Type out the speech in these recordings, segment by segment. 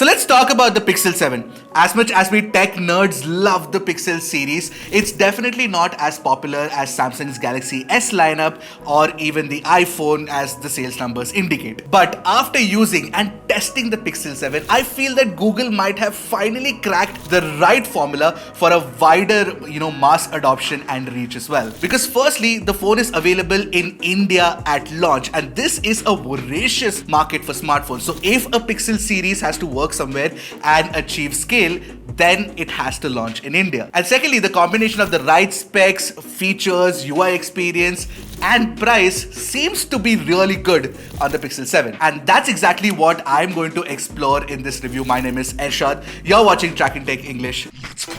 So let's talk about the Pixel 7. As much as we tech nerds love the Pixel series, it's definitely not as popular as Samsung's Galaxy S lineup or even the iPhone as the sales numbers indicate. But after using and testing the Pixel 7, I feel that Google might have finally cracked the right formula for a wider, mass adoption and reach as well. Because firstly, the phone is available in India at launch, and this is a voracious market for smartphones. So if a Pixel series has to work somewhere and achieve scale, then it has to launch in India. And secondly, the combination of the right specs, features, UI experience, and price seems to be really good on the Pixel 7. And that's exactly what I'm going to explore in this review. My name is Ershad. You're watching Trakin Tech English. Let's go.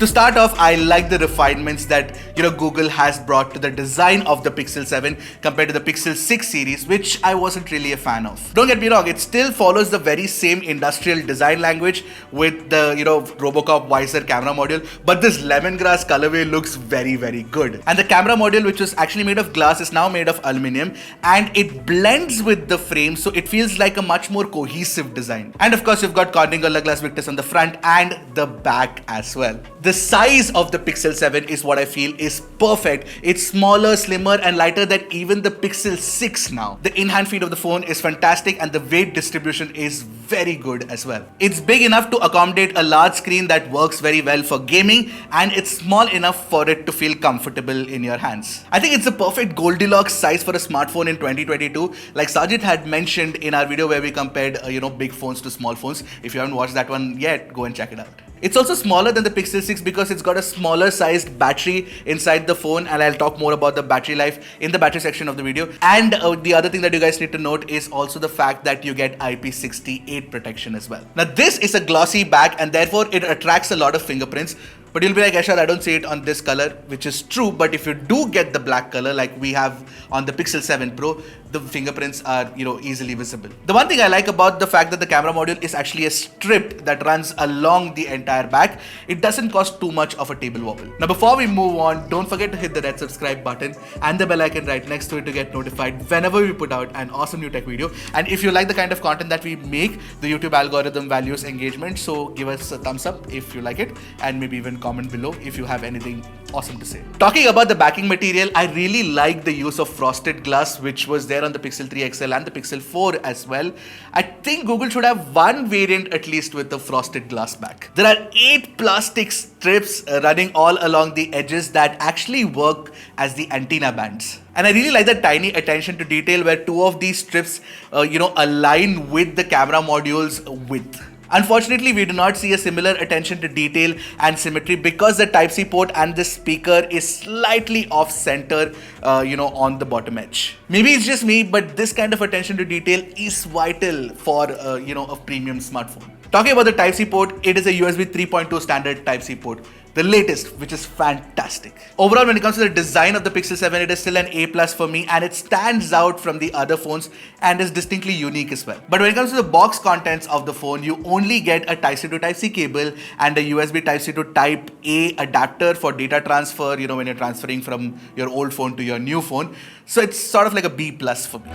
To start off, I like the refinements that Google has brought to the design of the Pixel 7 compared to the Pixel 6 series, which I wasn't really a fan of. Don't get me wrong, it still follows the very same industrial design language with the Robocop visor camera module, but this lemongrass colorway looks very, very good. And the camera module, which was actually made of glass, is now made of aluminum, and it blends with the frame, so it feels like a much more cohesive design. And of course, you've got corning Gorilla Glass Victus on the front and the back as well. The size of the Pixel 7 is what I feel is perfect. It's smaller, slimmer, and lighter than even the Pixel 6 now. The in-hand feel of the phone is fantastic, and the weight distribution is very good as well. It's big enough to accommodate a large screen that works very well for gaming, and it's small enough for it to feel comfortable in your hands. I think it's a perfect Goldilocks size for a smartphone in 2022. Like Sajid had mentioned in our video where we compared, big phones to small phones. If you haven't watched that one yet, go and check it out. It's also smaller than the Pixel 6 because it's got a smaller sized battery inside the phone, and I'll talk more about the battery life in the battery section of the video. And the other thing that you guys need to note is also the fact that you get IP68 protection as well. Now this is a glossy back, and therefore it attracts a lot of fingerprints. But you'll be like, Ershad, I don't see it on this color, which is true. But if you do get the black color like we have on the Pixel 7 Pro, the fingerprints are, easily visible. The one thing I like about the fact that the camera module is actually a strip that runs along the entire back, it doesn't cause too much of a table wobble. Now, before we move on, don't forget to hit the red subscribe button and the bell icon right next to it to get notified whenever we put out an awesome new tech video. And if you like the kind of content that we make, the YouTube algorithm values engagement. So give us a thumbs up if you like it, and maybe even comment below if you have anything awesome to say. Talking about the backing material, I really like the use of frosted glass, which was there on the Pixel 3 XL and the Pixel 4 as well. I think Google should have one variant at least with the frosted glass back. There are 8 plastic strips running all along the edges that actually work as the antenna bands. And I really like the tiny attention to detail where 2 of these strips, align with the camera module's width. Unfortunately, we do not see a similar attention to detail and symmetry because the Type-C port and the speaker is slightly off center, on the bottom edge. Maybe it's just me, but this kind of attention to detail is vital for, a premium smartphone. Talking about the Type-C port, it is a USB 3.2 standard Type-C port. The latest, which is fantastic. Overall, when it comes to the design of the Pixel 7, it is still an A+ for me, and it stands out from the other phones and is distinctly unique as well. But when it comes to the box contents of the phone, you only get a Type-C to Type-C cable and a USB Type-C to Type-A adapter for data transfer, when you're transferring from your old phone to your new phone. So it's sort of like a B+ for me.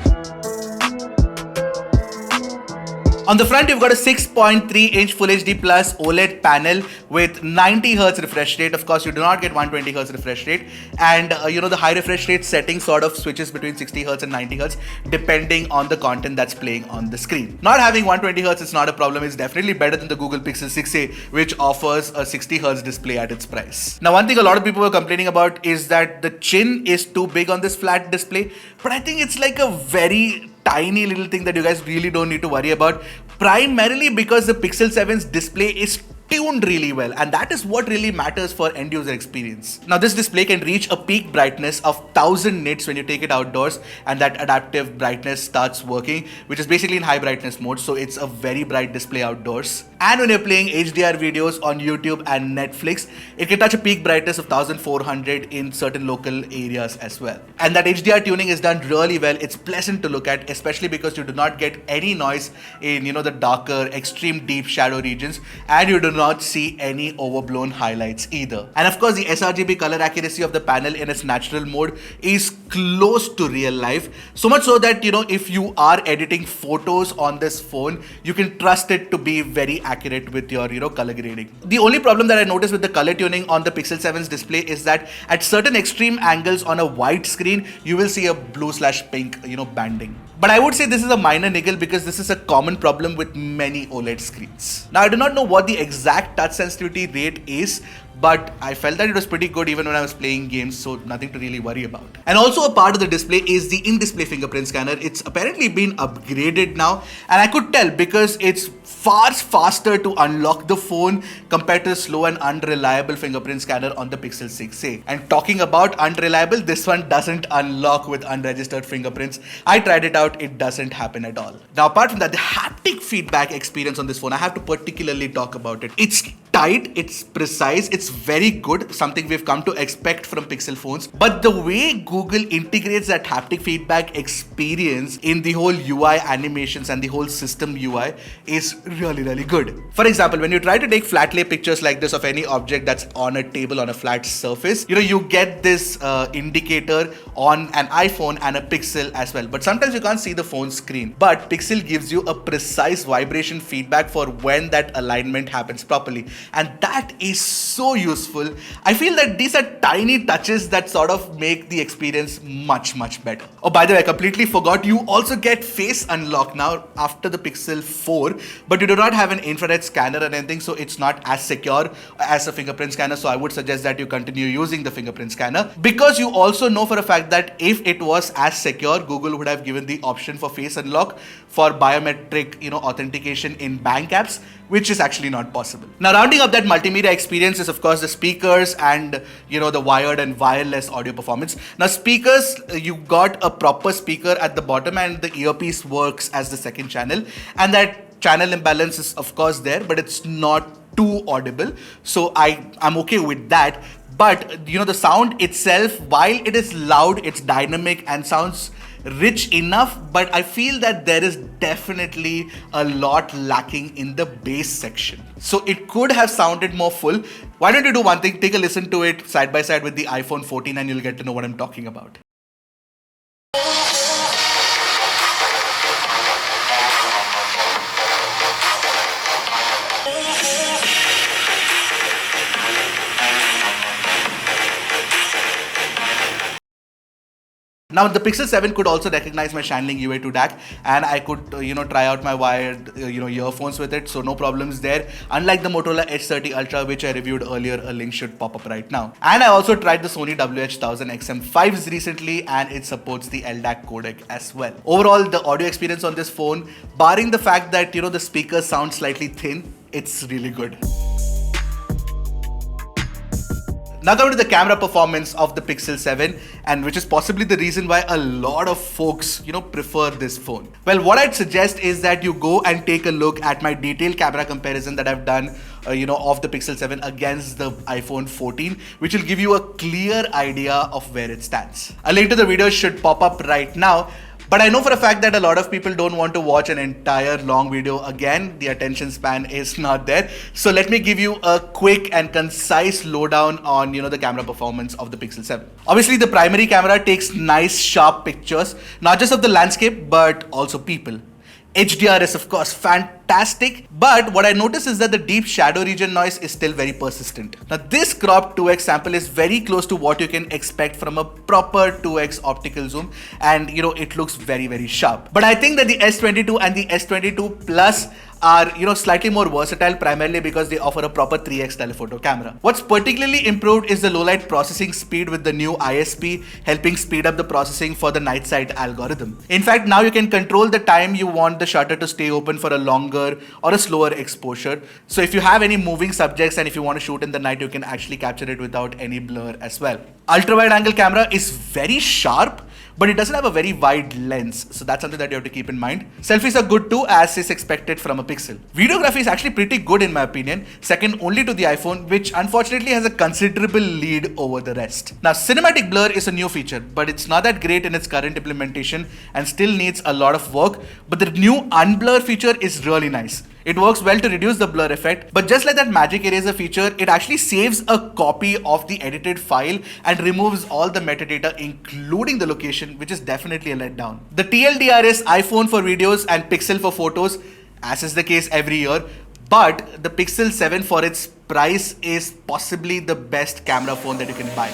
On the front, you've got a 6.3-inch Full HD Plus OLED panel with 90Hz refresh rate. Of course, you do not get 120Hz refresh rate. And, the high refresh rate setting sort of switches between 60Hz and 90Hz depending on the content that's playing on the screen. Not having 120Hz is not a problem. It's definitely better than the Google Pixel 6a, which offers a 60Hz display at its price. Now, one thing a lot of people were complaining about is that the chin is too big on this flat display. But I think it's like a very tiny little thing that you guys really don't need to worry about, primarily because the Pixel 7's display is tuned really well, and that is what really matters for end user experience. Now this display can reach a peak brightness of 1000 nits when you take it outdoors, and that adaptive brightness starts working, which is basically in high brightness mode, so it's a very bright display outdoors. And when you're playing HDR videos on YouTube and Netflix, it can touch a peak brightness of 1400 in certain local areas as well. And that HDR tuning is done really well. It's pleasant to look at, especially because you do not get any noise in the darker, extreme deep shadow regions, and you do not see any overblown highlights either. And of course, the sRGB color accuracy of the panel in its natural mode is close to real life. So much so that, if you are editing photos on this phone, you can trust it to be very accurate with your, color grading. The only problem that I noticed with the color tuning on the Pixel 7's display is that at certain extreme angles on a white screen, you will see a blue/pink, banding. But I would say this is a minor niggle because this is a common problem with many OLED screens. Now, I do not know what the exact touch sensitivity rate is, but I felt that it was pretty good even when I was playing games, so nothing to really worry about. And also a part of the display is the in-display fingerprint scanner. It's apparently been upgraded now, and I could tell because it's far faster to unlock the phone compared to the slow and unreliable fingerprint scanner on the Pixel 6a. And talking about unreliable, this one doesn't unlock with unregistered fingerprints. I tried it out, it doesn't happen at all. Now, apart from that, the haptic feedback experience on this phone, I have to particularly talk about it. It's tight, it's precise, it's very good, something we've come to expect from Pixel phones. But the way Google integrates that haptic feedback experience in the whole UI animations and the whole system UI is really good. For example, when you try to take flat lay pictures like this of any object that's on a table on a flat surface, you get this indicator on an iPhone and a Pixel as well. But sometimes you can't see the phone screen. But Pixel gives you a precise vibration feedback for when that alignment happens properly. And that is so useful. I feel that these are tiny touches that sort of make the experience much better. Oh, by the way, I completely forgot, you also get face unlock now after the Pixel 4, but you do not have an infrared scanner or anything, so it's not as secure as a fingerprint scanner. So I would suggest that you continue using the fingerprint scanner, because you also know for a fact that if it was as secure, Google would have given the option for face unlock for biometric, authentication in bank apps, which is actually not possible. Now, rounding up that multimedia experience is of course the speakers and the wired and wireless audio performance. Now, speakers, you got a proper speaker at the bottom and the earpiece works as the second channel, and that channel imbalance is of course there, but it's not too audible, so I'm okay with that. But the sound itself, while it is loud, it's dynamic and sounds rich enough, but I feel that there is definitely a lot lacking in the bass section. So it could have sounded more full. Why don't you do one thing, take a listen to it side by side with the iPhone 14 and you'll get to know what I'm talking about. Now, the Pixel 7 could also recognize my Shanling UA2 DAC, and I could, try out my wired, earphones with it, so no problems there. Unlike the Motorola Edge 30 Ultra, which I reviewed earlier, a link should pop up right now. And I also tried the Sony WH-1000 XM5s recently, and it supports the LDAC codec as well. Overall, the audio experience on this phone, barring the fact that, the speakers sound slightly thin, it's really good. Now coming to the camera performance of the Pixel 7, and which is possibly the reason why a lot of folks, prefer this phone. Well, what I'd suggest is that you go and take a look at my detailed camera comparison that I've done, of the Pixel 7 against the iPhone 14, which will give you a clear idea of where it stands. A link to the video should pop up right now. But I know for a fact that a lot of people don't want to watch an entire long video again. The attention span is not there. So let me give you a quick and concise lowdown on, the camera performance of the Pixel 7. Obviously, the primary camera takes nice, sharp pictures, not just of the landscape, but also people. HDR is of course fantastic, but what I noticed is that the deep shadow region noise is still very persistent. Now, this cropped 2x sample is very close to what you can expect from a proper 2x optical zoom, and it looks very sharp. But I think that the S22 and the S22 Plus are slightly more versatile, primarily because they offer a proper 3x telephoto camera. What's particularly improved is the low light processing speed with the new ISP, helping speed up the processing for the night sight algorithm. In fact, now you can control the time you want the shutter to stay open for a longer or a slower exposure. So if you have any moving subjects and if you want to shoot in the night, you can actually capture it without any blur as well. Ultra wide angle camera is very sharp, but it doesn't have a very wide lens, so that's something that you have to keep in mind. Selfies are good too, as is expected from a Pixel. Videography is actually pretty good in my opinion, second only to the iPhone, which unfortunately has a considerable lead over the rest. Now, cinematic blur is a new feature, but it's not that great in its current implementation and still needs a lot of work, but the new unblur feature is really nice. It works well to reduce the blur effect, but just like that magic eraser feature, it actually saves a copy of the edited file and removes all the metadata, including the location, which is definitely a letdown. The TLDR is iPhone for videos and Pixel for photos, as is the case every year, but the Pixel 7 for its price is possibly the best camera phone that you can buy.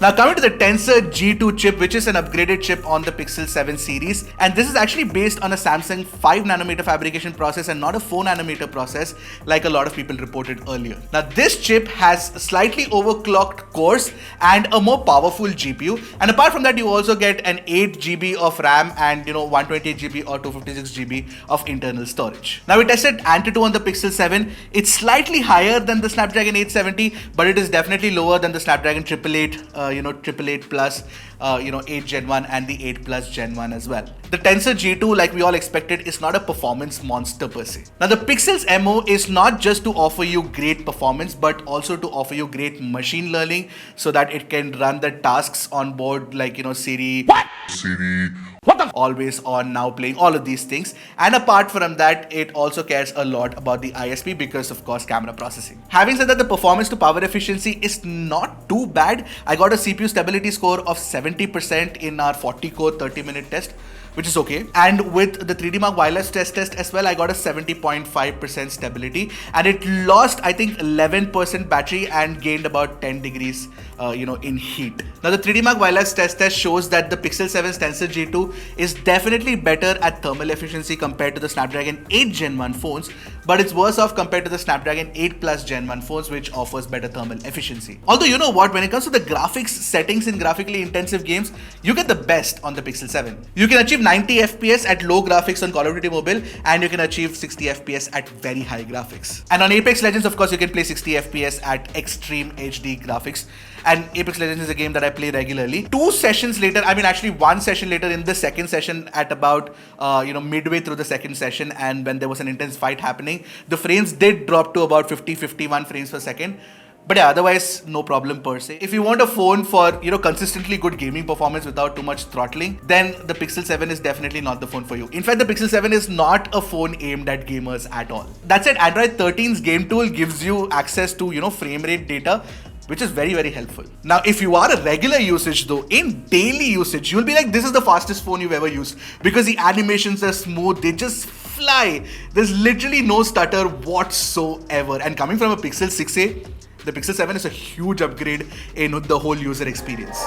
Now coming to the Tensor G2 chip, which is an upgraded chip on the Pixel 7 series, and this is actually based on a Samsung 5nm fabrication process and not a 4nm process like a lot of people reported earlier. Now this chip has slightly overclocked cores and a more powerful GPU, and apart from that you also get an 8GB of RAM and 128GB or 256GB of internal storage. Now we tested Antutu on the Pixel 7. It's slightly higher than the Snapdragon 870, but it is definitely lower than the Snapdragon 888 888 Plus, 8 Gen 1 and the 8 Plus Gen 1 as well. The Tensor G2, like we all expected, is not a performance monster per se. Now the Pixel's MO is not just to offer you great performance, but also to offer you great machine learning so that it can run the tasks on board like, Siri. What? Siri. What the? Always on, now playing, all of these things. And apart from that, it also cares a lot about the ISP because of course camera processing. Having said that, the performance to power efficiency is not too bad. I got a CPU stability score of 70% in our 40-core 30-minute test, which is okay. And with the 3D Mark wireless test as well, I got a 70.5% stability, and it lost I think 11% battery and gained about 10 degrees in heat. Now the 3D Mark wireless test shows that the Pixel 7's Tensor G2 is definitely better at thermal efficiency compared to the Snapdragon 8 Gen 1 phones, but it's worse off compared to the Snapdragon 8 Plus Gen 1 phones, which offers better thermal efficiency. Although you know what, when it comes to the graphics settings in graphically intensive games, you get the best on the Pixel 7. You can achieve 90 FPS at low graphics on Call of Duty Mobile, and you can achieve 60 FPS at very high graphics. And on Apex Legends, of course, you can play 60 FPS at extreme HD graphics. And Apex Legends is a game that I play regularly. 2 sessions later, actually 1 session later, in the second session at about midway through the second session, and when there was an intense fight happening, the frames did drop to about 50-51 frames per second. But yeah, otherwise no problem per se. If you want a phone for consistently good gaming performance without too much throttling, then the Pixel 7 is definitely not the phone for you. In fact, the Pixel 7 is not a phone aimed at gamers at all. That said, Android 13's game tool gives you access to frame rate data, which is very, very helpful. Now, if you are a regular usage though, in daily usage, you'll be like, this is the fastest phone you've ever used because the animations are smooth, they just fly. There's literally no stutter whatsoever. And coming from a Pixel 6a, the Pixel 7 is a huge upgrade in the whole user experience.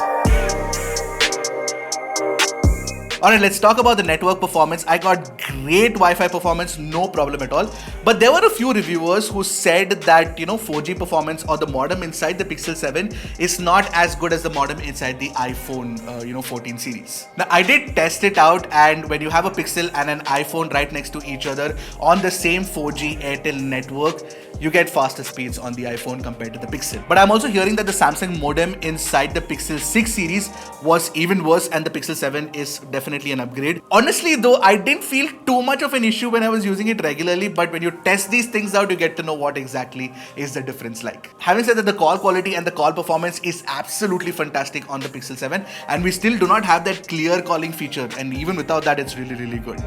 Alright, let's talk about the network performance. I got great Wi-Fi performance, no problem at all. But there were a few reviewers who said that 4G performance or the modem inside the Pixel 7 is not as good as the modem inside the iPhone 14 series. Now I did test it out, and when you have a Pixel and an iPhone right next to each other on the same 4G Airtel network, you get faster speeds on the iPhone compared to the Pixel. But I'm also hearing that the Samsung modem inside the Pixel 6 series was even worse, and the Pixel 7 is definitely an upgrade. Honestly though, I didn't feel too much of an issue when I was using it regularly, but when you test these things out, you get to know what exactly is the difference like. Having said that, the call quality and the call performance is absolutely fantastic on the Pixel 7, and we still do not have that clear calling feature, and even without that, it's really, really good.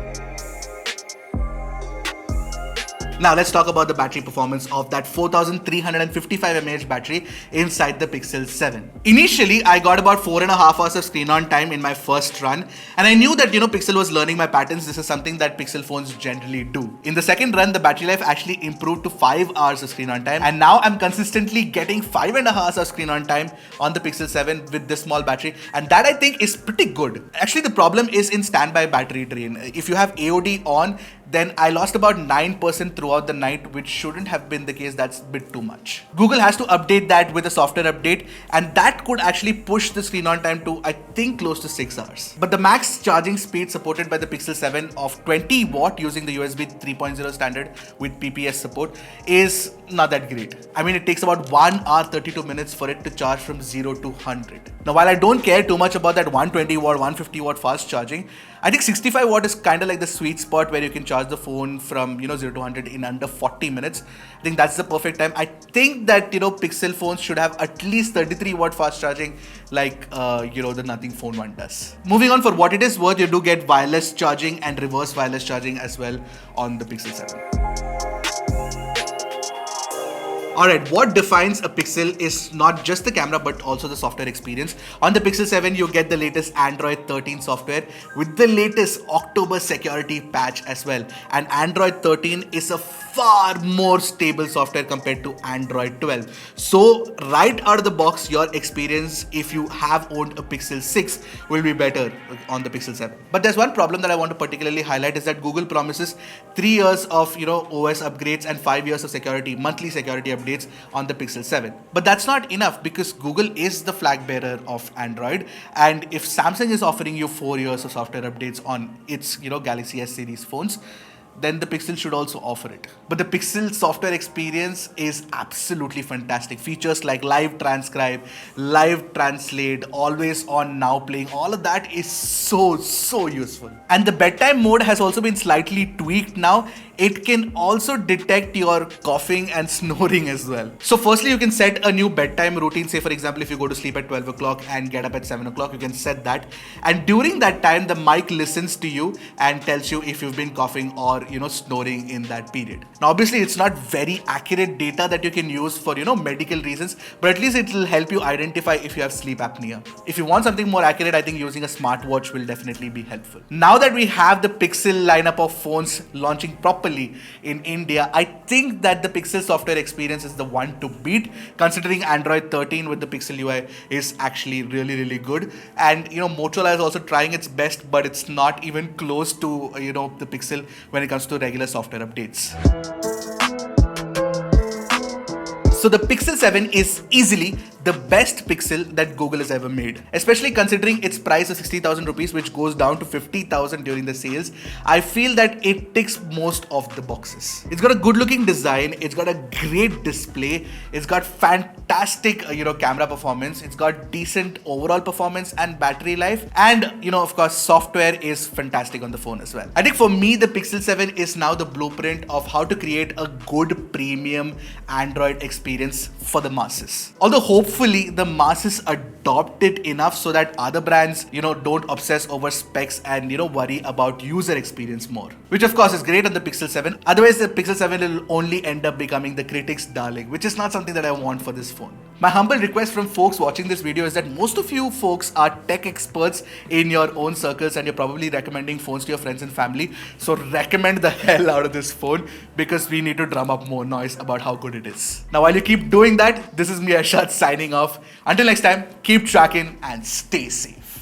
Now let's talk about the battery performance of that 4355 mAh battery inside the Pixel 7. Initially, I got about 4.5 hours of screen on time in my first run, and I knew that Pixel was learning my patterns. This is something that Pixel phones generally do. In the second run, the battery life actually improved to 5 hours of screen on time, and now I'm consistently getting 5.5 hours of screen on time on the Pixel 7 with this small battery, and that I think is pretty good. Actually, the problem is in standby battery drain. If you have AOD on, then I lost about 9% throughout the night, which shouldn't have been the case. That's a bit too much. Google has to update that with a software update, and that could actually push the screen on time to, I think, close to 6 hours. But the max charging speed supported by the Pixel 7 of 20 watt using the USB 3.0 standard with PPS support is not that great. It takes about 1 hour 32 minutes for it to charge from 0 to 100. Now, while I don't care too much about that 120 watt, 150 watt fast charging, I think 65 watt is kind of like the sweet spot where you can charge the phone from 0 to 100 in in under 40 minutes. I think that's the perfect time. I think that, Pixel phones should have at least 33 watt fast charging like, the Nothing Phone 1 does. Moving on, for what it is worth, you do get wireless charging and reverse wireless charging as well on the Pixel 7. Alright, what defines a Pixel is not just the camera but also the software experience. On the Pixel 7, you get the latest Android 13 software with the latest October security patch as well. And Android 13 is a far more stable software compared to Android 12. So right out of the box, your experience if you have owned a Pixel 6 will be better on the Pixel 7. But there's one problem that I want to particularly highlight is that Google promises 3 years of OS upgrades and 5 years of security, monthly security updates on the Pixel 7. But that's not enough because Google is the flag bearer of Android, and if Samsung is offering you 4 years of software updates on its Galaxy S series phones, then the Pixel should also offer it. But the Pixel software experience is absolutely fantastic. Features like live transcribe, live translate, always on now playing, all of that is so useful. And the bedtime mode has also been slightly tweaked now. It can also detect your coughing and snoring as well. So firstly, you can set a new bedtime routine. Say for example, if you go to sleep at 12 o'clock and get up at 7 o'clock, you can set that. And during that time, the mic listens to you and tells you if you've been coughing or snoring in that period. Now obviously it's not very accurate data that you can use for medical reasons, but at least it will help you identify if you have sleep apnea. If you want something more accurate, I think using a smartwatch will definitely be helpful. Now that we have the Pixel lineup of phones launching properly in India, I think that the Pixel software experience is the one to beat, considering Android 13 with the Pixel UI is actually really good. And Motorola is also trying its best, but it's not even close to the Pixel when it comes to regular software updates. So the Pixel 7 is easily the best Pixel that Google has ever made, especially considering its price of 60,000 rupees, which goes down to 50,000 during the sales. I feel that it ticks most of the boxes. It's got a good looking design, it's got a great display, it's got fantastic camera performance, it's got decent overall performance and battery life, and of course software is fantastic on the phone as well. I think for me the Pixel 7 is now the blueprint of how to create a good premium Android experience for the masses. Although hopefully the masses adopt it enough so that other brands don't obsess over specs and worry about user experience more, which of course is great on the Pixel 7. Otherwise the Pixel 7 will only end up becoming the critics' darling, which is not something that I want for this phone. My humble request from folks watching this video is that most of you folks are tech experts in your own circles and you're probably recommending phones to your friends and family. So recommend the hell out of this phone because we need to drum up more noise about how good it is. Now while you keep doing that, this is me Arshad signing off. Until next time, keep tracking and stay safe.